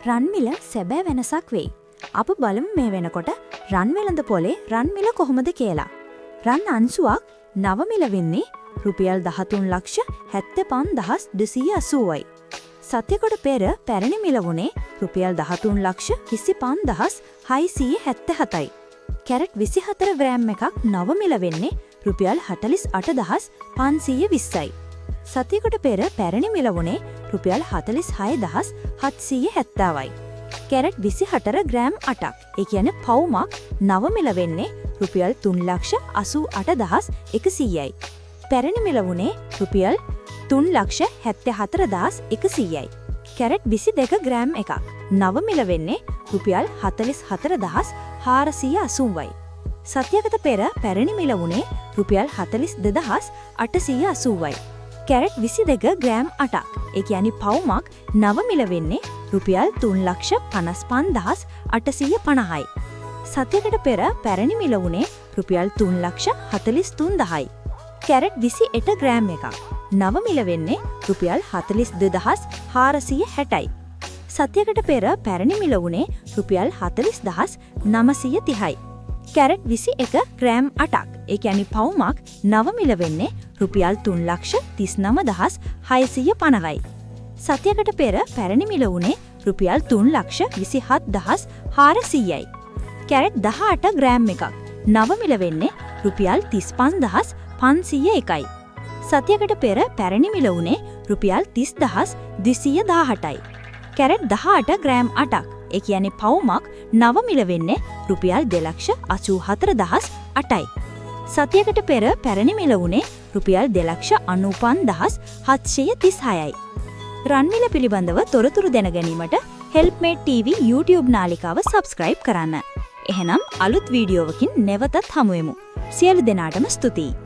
රන් මිල සැබෑ වෙනසක් වෙයි. අප බලමු මේ වෙනකොට රන් වෙළඳ පොලේ රන් මිල කොහොමද කියලා. රන් අංශුවක් නව මිල වෙන්නේ රුපියල් 13,75,280යි. සතියකට පෙර පැරණි මිල වුණේ රුපියල් 13,25,677යි. කැරට් 24 ග්‍රෑම් එකක් නව මිල වෙන්නේ රුපියල් 48,520යි. සතියකට පෙර පැරණි මිල වුණේ රුපියල් 46,770යි. කැරට් 24 ග්‍රෑම් 8ක්, ඒ කියන්නේ පවුමක් නව මිල වෙන්නේ රුපියල් 3,68,100යි. පැරණි මිල වුණේ රුපියල් 3,74,100යි. කැරට් 22 ග්‍රෑම් එකක් නව මිල වෙන්නේ රුපියල් 44,480යි. සතියකට පෙර පැරණි මිල වුණේ රුපියල් 42,880යි. කැරට් 22 ග්‍රෑම් 8ක්, ඒ කියන්නේ පවුමක් නව මිල වෙන්නේ රුපියල් 3,55,850යි. සතියකට පෙර පැරණි මිල වුණේ රුපියල් 3,43,000යි. කැරට් 28 ග්‍රෑම් එකක් නව මිල වෙන්නේ රුපියල් 42,460යි. සතියකට පෙර පැරණි මිල වුණේ රුපියල් 40,930යි. කැරට් 21 ග්‍රෑම් 8ක්, ඒ කියන්නේ පවුමක් නව මිල වෙන්නේ රුපියල් 3,39,650යි. සතියකට පෙර පැරණි මිල වුණේ රුපියල් 3,27,400යි. කැරට් 18 ග්‍රෑම් එකක් නව මිල වෙන්නේ රුපියල් 35,501යි. සතියකට පෙර පැරණි මිල වුණේ රුපියල් 30,218යි. කැරට් 18 ග්‍රෑම් 8ක්, ඒ කියන්නේ පවුමක් නව මිල වෙන්නේ රුපියල් 2,84,008යි. සතියකට පෙර පැරණි මිල වුණේ රුපියල් 2,95,736යි. රන් මිල පිළිබඳව තොරතුරු දැන ගැනීමට හෙල්ප්මේට් TV YouTube නාලිකාව සබ්ස්ක්‍රයිබ් කරන්න. එහෙනම් අලුත් වීඩියෝවකින් නැවතත් හමුවෙමු. සියලු දෙනාටම ස්තුතියි.